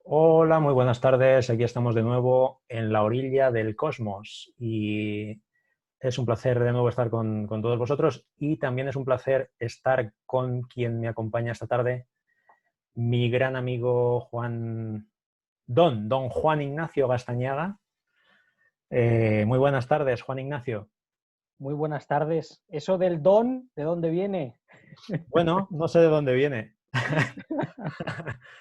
Hola, muy buenas tardes. Aquí estamos de nuevo en la orilla del cosmos y es un placer de nuevo estar con todos vosotros y también es un placer estar con quien me acompaña esta tarde, mi gran amigo don Juan Ignacio Gastañaga. Muy buenas tardes, Juan Ignacio. Muy buenas tardes. ¿Eso del don, de dónde viene? Bueno, no sé de dónde viene.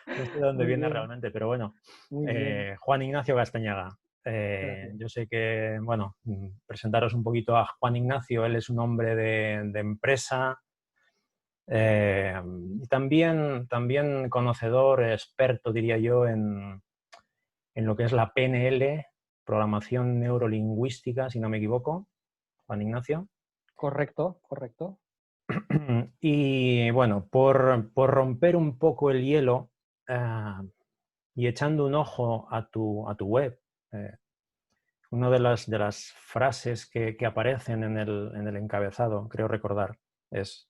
No sé de dónde Muy viene bien, realmente, pero bueno, muy bien. Juan Ignacio Gastañaga. Gracias. Yo sé que, bueno, presentaros un poquito a Juan Ignacio, él es un hombre de empresa y también conocedor, experto, diría yo, en lo que es la PNL, programación neurolingüística, si no me equivoco, Juan Ignacio. Correcto, correcto. Y bueno, por romper un poco el hielo y echando un ojo a tu web, eh, una de las frases que aparecen en el encabezado, creo recordar, es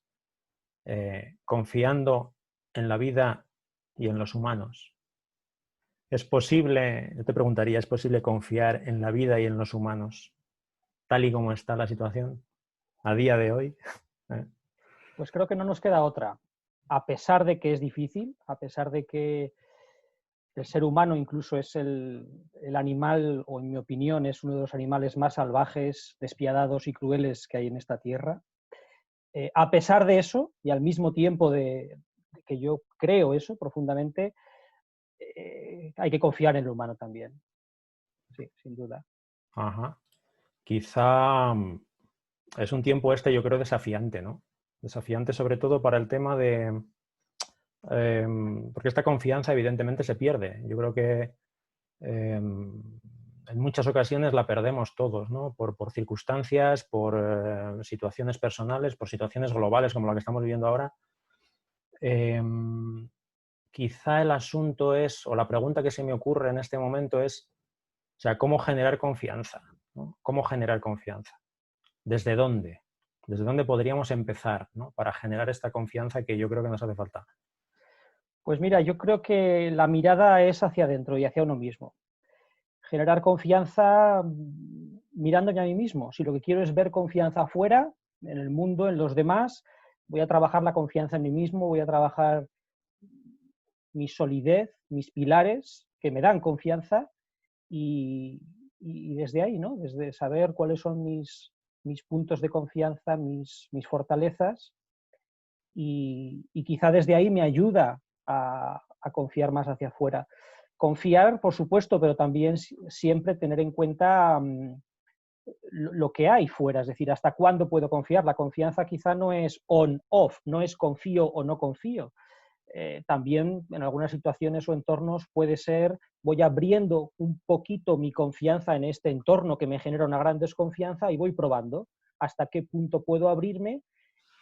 confiando en la vida y en los humanos. ¿Es posible, yo te preguntaría, ¿es posible confiar en la vida y en los humanos tal y como está la situación a día de hoy? Pues creo que no nos queda otra. A pesar de que es difícil, a pesar de que el ser humano incluso es el animal, o en mi opinión es uno de los animales más salvajes, despiadados y crueles que hay en esta tierra, a pesar de eso, y al mismo tiempo de que yo creo eso profundamente, hay que confiar en el humano también. Sí, sin duda. Ajá. Quizá es un tiempo este, yo creo, desafiante, ¿no? Desafiante sobre todo para el tema de... porque esta confianza evidentemente se pierde. Yo creo que en muchas ocasiones la perdemos todos, ¿no? Por circunstancias, por situaciones personales, por situaciones globales como la que estamos viviendo ahora. Eh, Quizá el asunto es, o la pregunta que se me ocurre en este momento es, o sea, ¿cómo generar confianza? ¿No? ¿Cómo generar confianza? ¿Desde dónde? ¿Desde dónde podríamos empezar, ¿no? Para generar esta confianza que yo creo que nos hace falta? Pues mira, yo creo que la mirada es hacia adentro y hacia uno mismo. Generar confianza mirándome a mí mismo. Si lo que quiero es ver confianza afuera, en el mundo, en los demás, voy a trabajar la confianza en mí mismo, voy a trabajar mi solidez, mis pilares que me dan confianza y, y desde ahí, ¿no? Desde saber cuáles son mis puntos de confianza, mis fortalezas y quizá desde ahí me ayuda a confiar más hacia afuera. Confiar, por supuesto, pero también siempre tener en cuenta lo que hay fuera, es decir, hasta cuándo puedo confiar. La confianza quizá no es on-off, no es confío o no confío. También en algunas situaciones o entornos puede ser voy abriendo un poquito mi confianza en este entorno que me genera una gran desconfianza y voy probando hasta qué punto puedo abrirme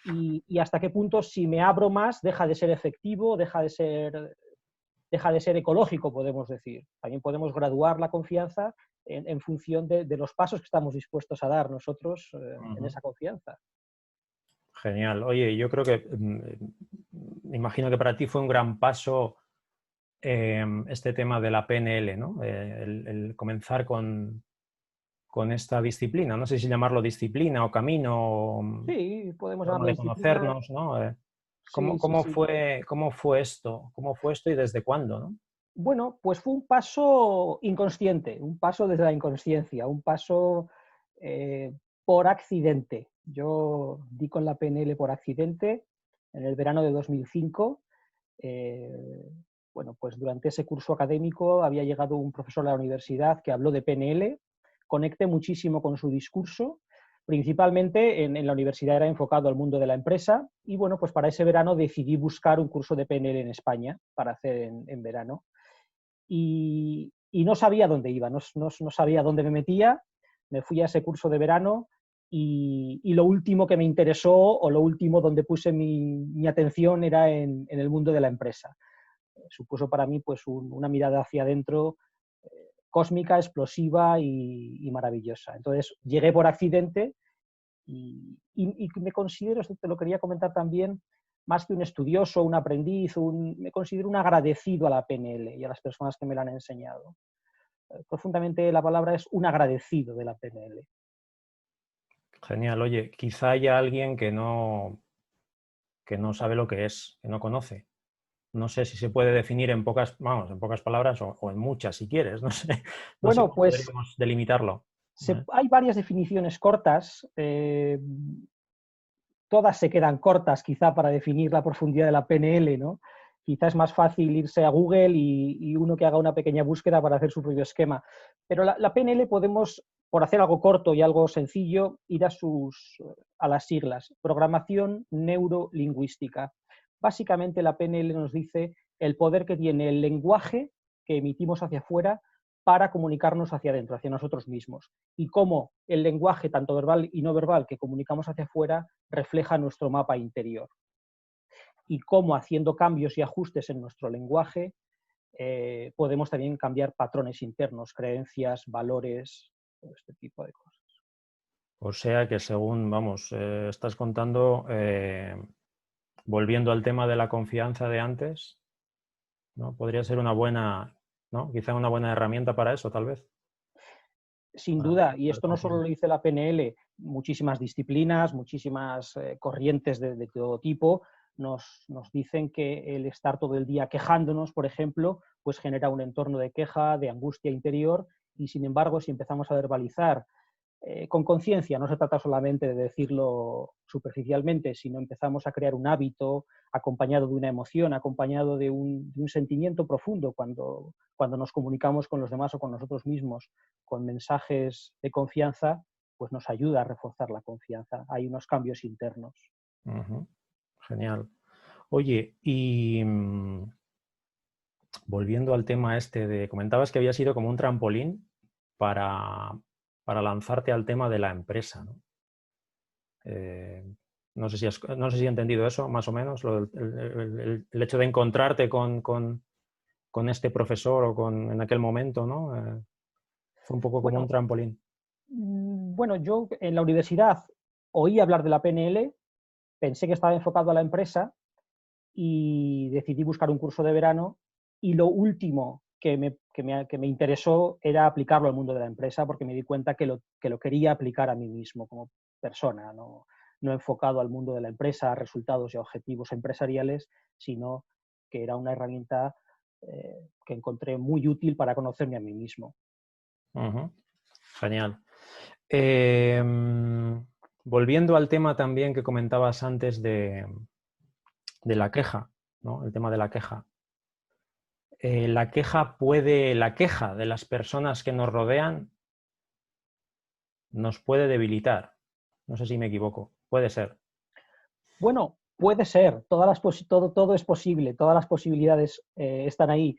y hasta qué punto si me abro más deja de ser efectivo, deja de ser ecológico, podemos decir. También podemos graduar la confianza en función de los pasos que estamos dispuestos a dar nosotros en Ujú. esa confianza. Genial. Oye, yo creo que, imagino que para ti fue un gran paso este tema de la PNL, ¿no? El comenzar con esta disciplina. No sé si llamarlo disciplina o camino o Sí, podemos forma llamarlo de disciplina. conocernos, ¿no? ¿Cómo, Sí, sí, cómo sí. fue, cómo fue esto? ¿Cómo fue esto y desde cuándo, no? Bueno, pues fue un paso inconsciente, un paso desde la inconsciencia, un paso eh, por accidente. Yo di con la PNL por accidente en el verano de 2005. Eh, bueno, pues durante ese curso académico había llegado un profesor a la universidad que habló de PNL, conecté muchísimo con su discurso, principalmente en la universidad era enfocado al mundo de la empresa y bueno, pues para ese verano decidí buscar un curso de PNL en España para hacer en verano y no sabía dónde iba, no sabía dónde me metía, me fui a ese curso de verano y lo último que me interesó o lo último donde puse mi atención era en el mundo de la empresa. Supuso para mí pues una mirada hacia adentro cósmica, explosiva y maravillosa. Entonces llegué por accidente y me considero, esto te lo quería comentar también, más que un estudioso, un aprendiz, me considero un agradecido a la PNL y a las personas que me la han enseñado. Profundamente la palabra es un agradecido de la PNL. Genial. Oye, quizá haya alguien que no sabe lo que es, que no conoce. No sé si se puede definir en pocas palabras o en muchas, si quieres. No sé, no sé Bueno, cómo pues podríamos delimitarlo. hay varias definiciones cortas. Todas se quedan cortas quizá para definir la profundidad de la PNL, ¿no? Quizá es más fácil irse a Google y uno que haga una pequeña búsqueda para hacer su propio esquema. Pero la PNL podemos, por hacer algo corto y algo sencillo, ir a las siglas. Programación neurolingüística. Básicamente la PNL nos dice el poder que tiene el lenguaje que emitimos hacia afuera para comunicarnos hacia adentro, hacia nosotros mismos. Y cómo el lenguaje, tanto verbal y no verbal, que comunicamos hacia afuera, refleja nuestro mapa interior. Y cómo haciendo cambios y ajustes en nuestro lenguaje podemos también cambiar patrones internos, creencias, valores, todo este tipo de cosas. O sea que según, estás contando, volviendo al tema de la confianza de antes, ¿no? Podría ser una buena, ¿no? Quizá una buena herramienta para eso, tal vez. Sin Para duda, y tener esto no solo lo confianza. dice la PNL, muchísimas disciplinas, muchísimas corrientes de todo tipo nos dicen que el estar todo el día quejándonos, por ejemplo, pues genera un entorno de queja, de angustia interior, y sin embargo, si empezamos a verbalizar con conciencia, no se trata solamente de decirlo superficialmente, sino empezamos a crear un hábito acompañado de una emoción, acompañado de un sentimiento profundo cuando nos comunicamos con los demás o con nosotros mismos con mensajes de confianza, pues nos ayuda a reforzar la confianza. Hay unos cambios internos. Uh-huh. Genial. Oye, y volviendo al tema comentabas que había sido como un trampolín para, lanzarte al tema de la empresa, ¿no? No sé si he entendido eso, más o menos, el hecho de encontrarte con este profesor en aquel momento, ¿no? Fue un poco como un Bueno, trampolín. bueno, yo en la universidad oí hablar de la PNL, pensé que estaba enfocado a la empresa y decidí buscar un curso de verano y lo último que me interesó era aplicarlo al mundo de la empresa porque me di cuenta que lo quería aplicar a mí mismo como persona, no enfocado al mundo de la empresa, a resultados y a objetivos empresariales, sino que era una herramienta que encontré muy útil para conocerme a mí mismo. Uh-huh. Genial. Volviendo al tema también que comentabas antes de la queja, ¿no? El tema de la queja. La queja de las personas que nos rodean nos puede debilitar. No sé si me equivoco. Puede ser. Bueno, puede ser, todo es posible, todas las posibilidades están ahí.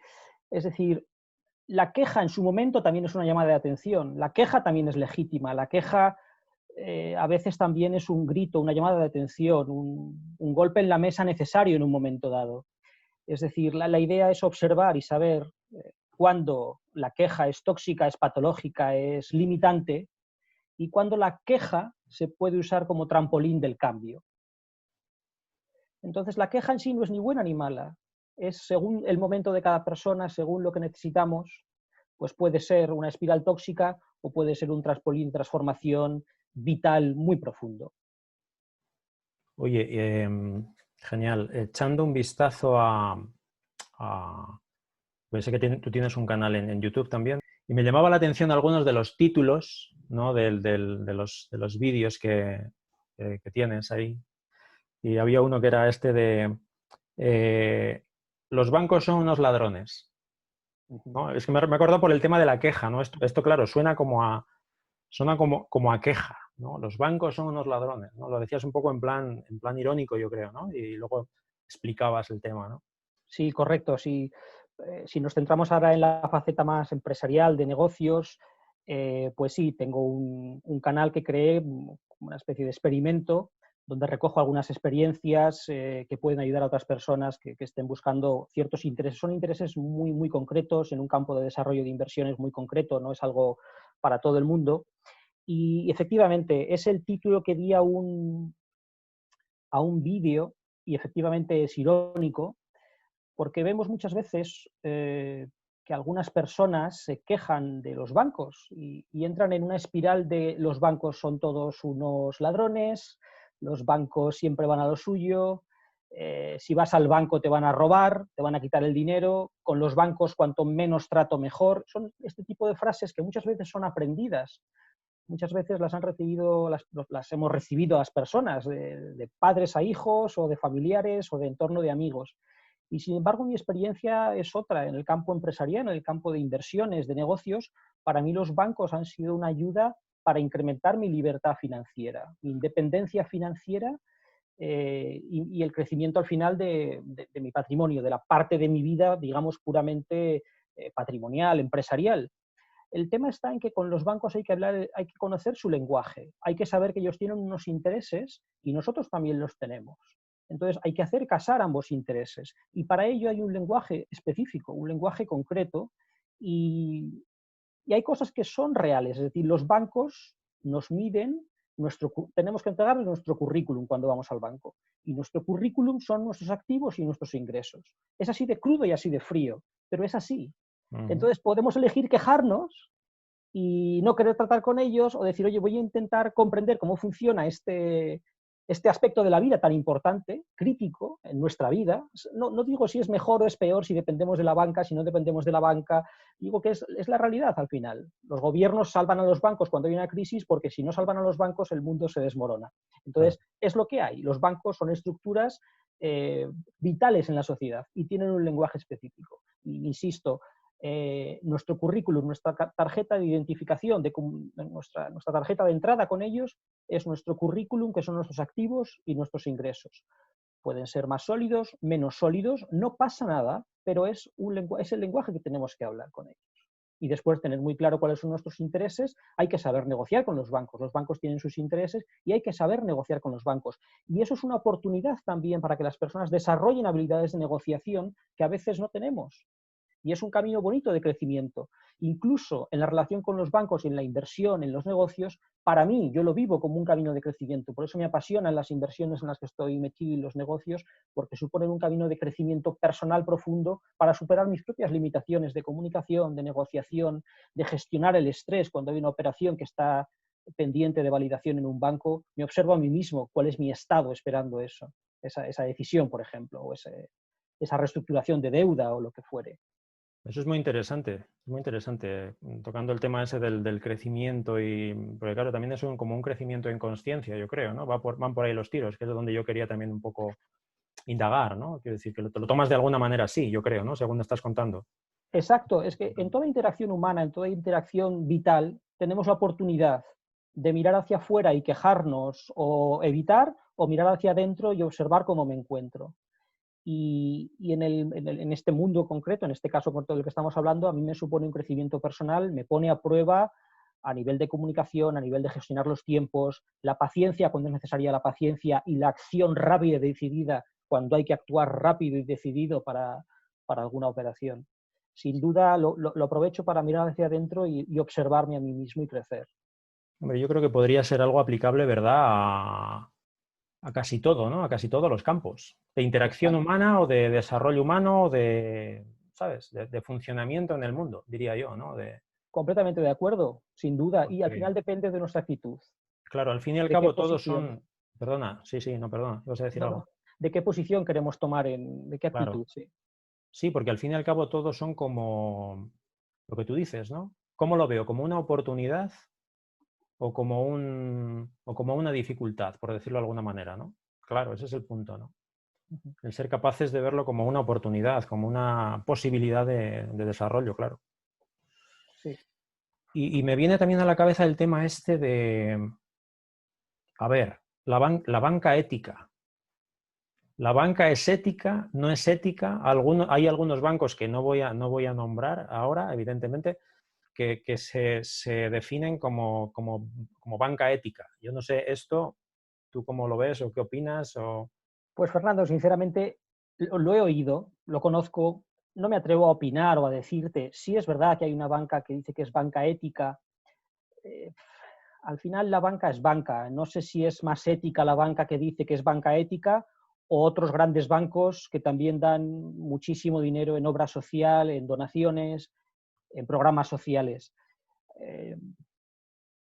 Es decir, la queja en su momento también es una llamada de atención, la queja también es legítima, la queja a veces también es un grito, una llamada de atención, un golpe en la mesa necesario en un momento dado. Es decir, la idea es observar y saber cuándo la queja es tóxica, es patológica, es limitante, y cuándo la queja se puede usar como trampolín del cambio. Entonces, la queja en sí no es ni buena ni mala. Es según el momento de cada persona, según lo que necesitamos, pues puede ser una espiral tóxica o puede ser un trampolín de transformación vital muy profundo. Oye, genial. Echando un vistazo pues sé que tú tienes un canal en YouTube también, y me llamaba la atención algunos de los títulos, ¿no? de los vídeos que tienes ahí. Y había uno que era este de los bancos son unos ladrones, ¿no? Es que me acuerdo por el tema de la queja, ¿no? Esto claro, suena como a queja, ¿no? Los bancos son unos ladrones, ¿no? Lo decías un poco en plan irónico, yo creo, ¿no? Y luego explicabas el tema, ¿no? Sí, correcto. Si nos centramos ahora en la faceta más empresarial de negocios, pues sí, tengo un canal que creé como una especie de experimento donde recojo algunas experiencias que pueden ayudar a otras personas que estén buscando ciertos intereses. Son intereses muy, muy concretos en un campo de desarrollo de inversiones muy concreto, no es algo para todo el mundo. Y efectivamente, es el título que di a un vídeo y efectivamente es irónico, porque vemos muchas veces que algunas personas se quejan de los bancos y entran en una espiral de los bancos son todos unos ladrones, los bancos siempre van a lo suyo, si vas al banco te van a robar, te van a quitar el dinero, con los bancos cuanto menos trato mejor. Son este tipo de frases que muchas veces son aprendidas. Muchas veces las hemos recibido las personas, de padres a hijos o de familiares o de entorno de amigos. Y sin embargo mi experiencia es otra. En el campo empresarial, en el campo de inversiones, de negocios, para mí los bancos han sido una ayuda para incrementar mi libertad financiera, mi independencia financiera y el crecimiento al final de mi patrimonio, de la parte de mi vida, digamos, puramente patrimonial, empresarial. El tema está en que con los bancos hay que hablar, hay que conocer su lenguaje, hay que saber que ellos tienen unos intereses y nosotros también los tenemos. Entonces hay que hacer casar ambos intereses y para ello hay un lenguaje específico, un lenguaje concreto y hay cosas que son reales, es decir, los bancos nos miden, tenemos que entregarles nuestro currículum cuando vamos al banco y nuestro currículum son nuestros activos y nuestros ingresos. Es así de crudo y así de frío, pero es así. Entonces podemos elegir quejarnos y no querer tratar con ellos o decir, oye, voy a intentar comprender cómo funciona este aspecto de la vida tan importante, crítico en nuestra vida. No digo si es mejor o es peor, si dependemos de la banca, si no dependemos de la banca. Digo que es la realidad al final. Los gobiernos salvan a los bancos cuando hay una crisis porque si no salvan a los bancos el mundo se desmorona. Entonces, es lo que hay. Los bancos son estructuras vitales en la sociedad y tienen un lenguaje específico. Y, insisto, nuestro currículum, nuestra tarjeta de identificación, nuestra tarjeta de entrada con ellos es nuestro currículum, que son nuestros activos y nuestros ingresos. Pueden ser más sólidos, menos sólidos, no pasa nada, pero es el lenguaje que tenemos que hablar con ellos. Y después tener muy claro cuáles son nuestros intereses, hay que saber negociar con los bancos tienen sus intereses y hay que saber negociar con los bancos. Y eso es una oportunidad también para que las personas desarrollen habilidades de negociación que a veces no tenemos. Y es un camino bonito de crecimiento. Incluso en la relación con los bancos y en la inversión, en los negocios, para mí, yo lo vivo como un camino de crecimiento. Por eso me apasionan las inversiones en las que estoy metido y los negocios, porque suponen un camino de crecimiento personal profundo para superar mis propias limitaciones de comunicación, de negociación, de gestionar el estrés cuando hay una operación que está pendiente de validación en un banco. Me observo a mí mismo cuál es mi estado esperando eso, esa decisión, por ejemplo, o esa reestructuración de deuda o lo que fuere. Eso es muy interesante, tocando el tema ese del crecimiento porque claro, también es como un crecimiento en consciencia, yo creo, ¿no? Van por ahí los tiros, que es donde yo quería también un poco indagar, ¿no? Quiero decir, que te lo tomas de alguna manera así, yo creo, ¿no? Según estás contando. Exacto, es que en toda interacción humana, en toda interacción vital, tenemos la oportunidad de mirar hacia afuera y quejarnos o evitar, o mirar hacia adentro y observar cómo me encuentro. Y en este mundo concreto, en este caso por todo el que estamos hablando, a mí me supone un crecimiento personal, me pone a prueba a nivel de comunicación, a nivel de gestionar los tiempos, la paciencia cuando es necesaria la paciencia y la acción rápida y decidida cuando hay que actuar rápido y decidido para alguna operación. Sin duda lo aprovecho para mirar hacia adentro y observarme a mí mismo y crecer. Hombre, yo creo que podría ser algo aplicable, ¿verdad?, a casi todo, ¿no? A casi todos los campos. De interacción humana o de desarrollo humano o de, ¿sabes?, de funcionamiento en el mundo, diría yo, ¿no? Completamente de acuerdo, sin duda. Y al final depende de nuestra actitud. Claro, al fin y al cabo todos son... Perdona, no, perdona, ibas a decir algo. ¿De qué posición queremos tomar? ¿De qué actitud? Claro. Sí, porque al fin y al cabo todos son como lo que tú dices, ¿no? ¿Cómo lo veo? ¿Como una oportunidad o como una dificultad, por decirlo de alguna manera, ¿no? Claro, ese es el punto, ¿no? El ser capaces de verlo como una oportunidad, como una posibilidad de desarrollo, claro. Sí. Y me viene también a la cabeza el tema este de, a ver, la banca ética. ¿La banca es ética? ¿No es ética? Hay algunos bancos que no voy a nombrar ahora, evidentemente, que se definen como banca ética. Yo no sé esto, ¿tú cómo lo ves o qué opinas? Pues Fernando, sinceramente, lo he oído, lo conozco, no me atrevo a opinar o a decirte si es verdad que hay una banca que dice que es banca ética. Al final la banca es banca. No sé si es más ética la banca que dice que es banca ética o otros grandes bancos que también dan muchísimo dinero en obra social, en donaciones, en programas sociales.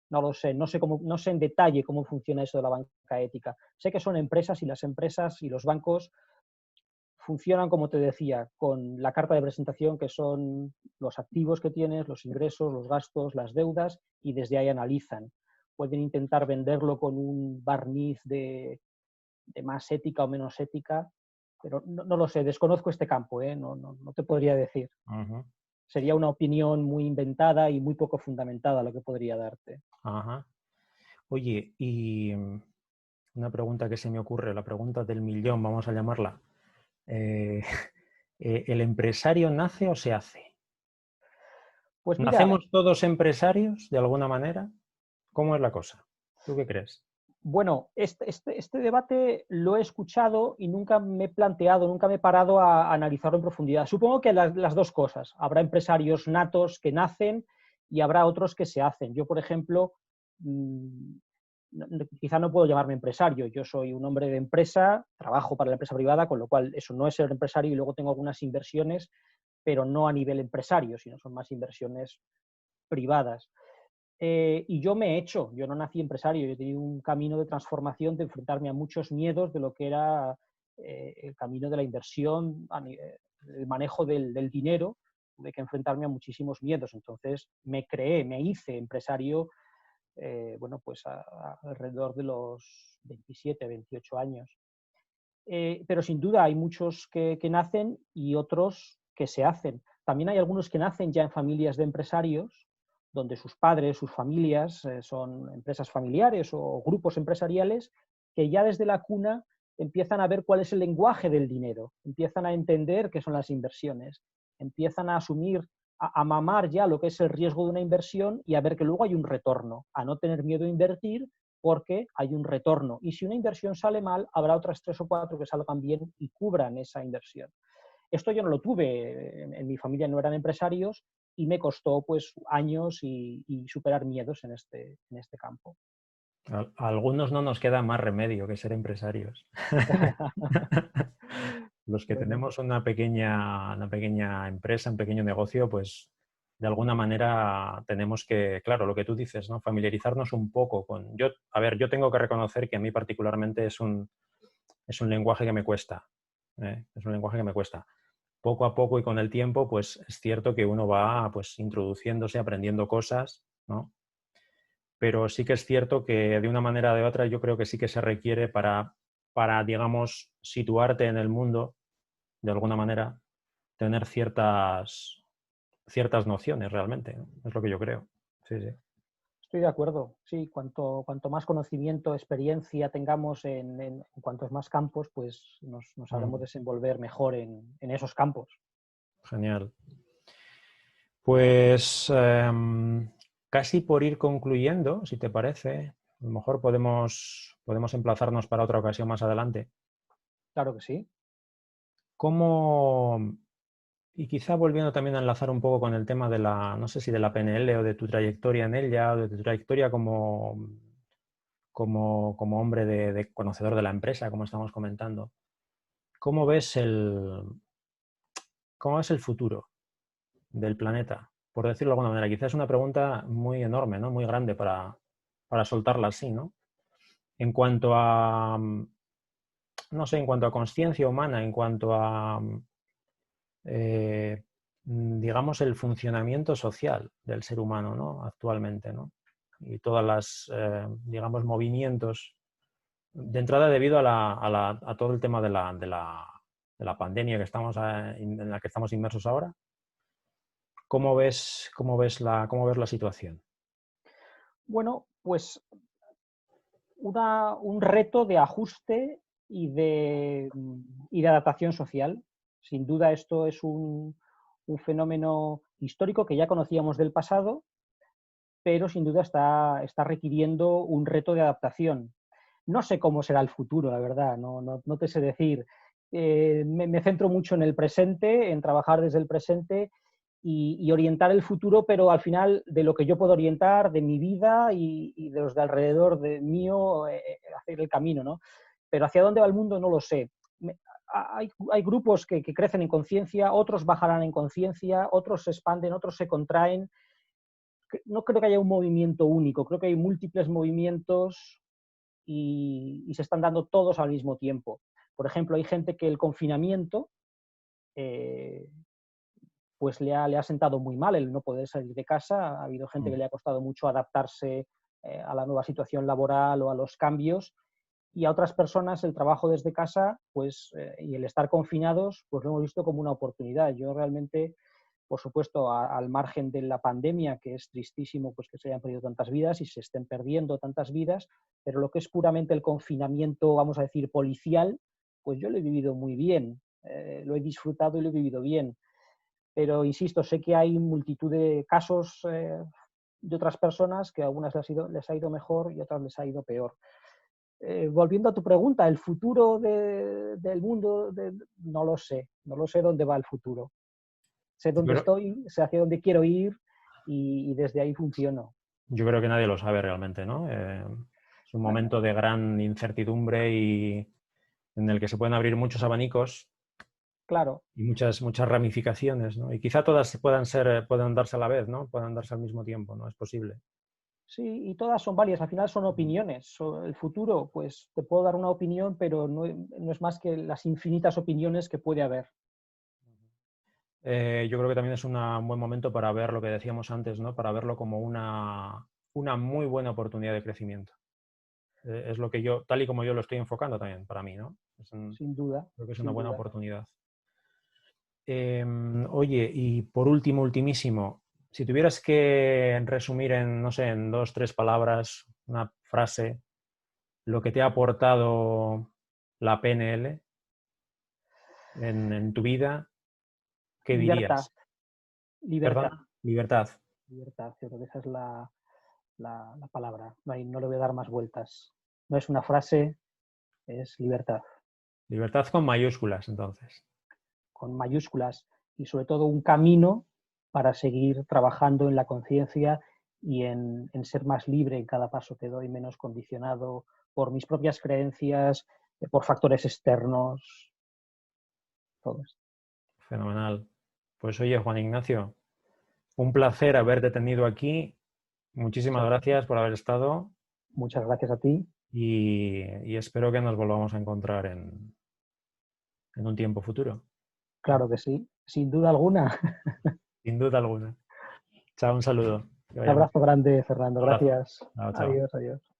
No lo sé, no sé en detalle cómo funciona eso de la banca ética. Sé que son empresas y las empresas y los bancos funcionan, como te decía, con la carta de presentación, que son los activos que tienes, los ingresos, los gastos, las deudas, y desde ahí analizan. Pueden intentar venderlo con un barniz de más ética o menos ética, pero no lo sé, desconozco este campo, no te podría decir. Ajá. Sería una opinión muy inventada y muy poco fundamentada lo que podría darte. Ajá. Oye, y una pregunta que se me ocurre, la pregunta del millón, vamos a llamarla. ¿El empresario nace o se hace? Pues mira, ¿Nacemos todos empresarios de alguna manera? ¿Cómo es la cosa? ¿Tú qué crees? bueno, este debate lo he escuchado y nunca me he planteado, nunca me he parado a analizarlo en profundidad. Supongo que las dos cosas. Habrá empresarios natos que nacen y habrá otros que se hacen. Yo, por ejemplo, quizá no puedo llamarme empresario. Yo soy un hombre de empresa, trabajo para la empresa privada, con lo cual eso no es ser empresario, y luego tengo algunas inversiones, pero no a nivel empresario, sino son más inversiones privadas. Y yo me he hecho, yo no nací empresario, yo he tenido un camino de transformación, de enfrentarme a muchos miedos de lo que era el camino de la inversión, el manejo del dinero. Tuve que enfrentarme a muchísimos miedos. Entonces me hice empresario, bueno, pues alrededor de los 27, 28 años. Pero sin duda hay muchos que nacen y otros que se hacen. También hay algunos que nacen ya en familias de empresarios, donde sus padres, sus familias son empresas familiares o grupos empresariales, que ya desde la cuna empiezan a ver cuál es el lenguaje del dinero, empiezan a entender qué son las inversiones, empiezan a asumir, a mamar ya lo que es el riesgo de una inversión y a ver que luego hay un retorno, a no tener miedo a invertir porque hay un retorno. Y si una inversión sale mal, habrá otras 3 o 4 que salgan bien y cubran esa inversión. Esto yo no lo tuve, en mi familia no eran empresarios y me costó pues años y superar miedos en este campo. A algunos no nos queda más remedio que ser empresarios. Los que Bueno, tenemos una pequeña empresa, un pequeño negocio, pues de alguna manera tenemos que, claro, lo que tú dices, ¿no? Familiarizarnos un poco con... yo tengo que reconocer que a mí particularmente es un lenguaje que me cuesta. Es un lenguaje que me cuesta. Poco a poco y con el tiempo, pues es cierto que uno va pues introduciéndose, aprendiendo cosas, ¿no? Pero sí que es cierto que de una manera o de otra yo creo que sí que se requiere para, digamos, situarte en el mundo, de alguna manera, tener ciertas nociones realmente, ¿no? Es lo que yo creo. Sí, sí. estoy de acuerdo. Sí, cuanto más conocimiento, experiencia tengamos en cuantos más campos, pues nos sabremos desenvolver mejor en esos campos. Genial. Pues casi por ir concluyendo, si te parece, a lo mejor podemos emplazarnos para otra ocasión más adelante. Claro que sí. ¿Cómo, y quizá volviendo también a enlazar un poco con el tema de no sé si de la PNL o de tu trayectoria en ella, o de tu trayectoria como hombre de conocedor de la empresa, como estamos comentando, ¿cómo ves cómo ves el futuro del planeta? Por decirlo de alguna manera, quizás es una pregunta muy enorme, ¿no? Muy grande para soltarla así, ¿no? En cuanto a, no sé, en cuanto a conciencia humana, en cuanto a, digamos, el funcionamiento social del ser humano, ¿no? Actualmente, ¿no? Y todas las, digamos, movimientos, de entrada debido a todo el tema de la pandemia en la que estamos inmersos ahora. ¿Cómo ves la situación? Bueno, pues un reto de ajuste y de adaptación social. Sin duda esto es un fenómeno histórico que ya conocíamos del pasado, pero sin duda está requiriendo un reto de adaptación. No sé cómo será el futuro, la verdad, no te sé decir. Me centro mucho en el presente, en trabajar desde el presente y orientar el futuro, pero al final de lo que yo puedo orientar, de mi vida y de los de alrededor de mío, hacer el camino, ¿no? Pero hacia dónde va el mundo no lo sé. hay grupos que crecen en conciencia, otros bajarán en conciencia, otros se expanden, otros se contraen. No creo que haya un movimiento único, creo que hay múltiples movimientos y se están dando todos al mismo tiempo. Por ejemplo, hay gente que el confinamiento pues le ha sentado muy mal el no poder salir de casa. Ha habido gente que le ha costado mucho adaptarse a la nueva situación laboral o a los cambios, y a otras personas el trabajo desde casa pues, y el estar confinados pues lo hemos visto como una oportunidad. Yo realmente, por supuesto, al margen de la pandemia, que es tristísimo pues, que se hayan perdido tantas vidas y se estén perdiendo tantas vidas, pero lo que es puramente el confinamiento, vamos a decir, policial, pues yo lo he vivido muy bien, lo he disfrutado y lo he vivido bien. Pero, insisto, sé que hay multitud de casos de otras personas que a algunas les ha ido mejor y a otras les ha ido peor. Volviendo a tu pregunta, ¿el futuro del mundo? No lo sé dónde va el futuro. Sé dónde estoy, sé hacia dónde quiero ir y desde ahí funciono. Yo creo que nadie lo sabe realmente, ¿no? Es un momento de gran incertidumbre y en el que se pueden abrir muchos abanicos. Claro. Y muchas ramificaciones, ¿no? Y quizá todas puedan darse a la vez, ¿no? Puedan darse al mismo tiempo, ¿no? Es posible. Sí, y todas son válidas, al final son opiniones. El futuro, pues te puedo dar una opinión, pero no es más que las infinitas opiniones que puede haber. Yo creo que también es un buen momento para ver lo que decíamos antes, ¿no? Para verlo como una muy buena oportunidad de crecimiento. Es lo que tal y como yo lo estoy enfocando también para mí, ¿no? Sin duda. Creo que es una buena oportunidad. Oye, y por último, ultimísimo, si tuvieras que resumir en, no sé, en 2, 3 palabras, una frase, lo que te ha aportado la PNL en tu vida, ¿qué Libertad. dirías? Libertad. ¿Perdón? Libertad. Libertad, yo creo que esa es la palabra. No le voy a dar más vueltas. No es una frase, es libertad. Libertad con mayúsculas, entonces. Con mayúsculas, y sobre todo un camino para seguir trabajando en la conciencia y en ser más libre en cada paso que doy, menos condicionado por mis propias creencias, por factores externos, todo esto. Fenomenal. Pues oye, Juan Ignacio, un placer haberte tenido aquí. Muchísimas gracias por haber estado. Muchas gracias a ti. Y espero que nos volvamos a encontrar en un tiempo futuro. Claro que sí, sin duda alguna. Sin duda alguna. Chao, un saludo. Un abrazo grande, Fernando. Un abrazo. Gracias. Chao, chao. Adiós, adiós.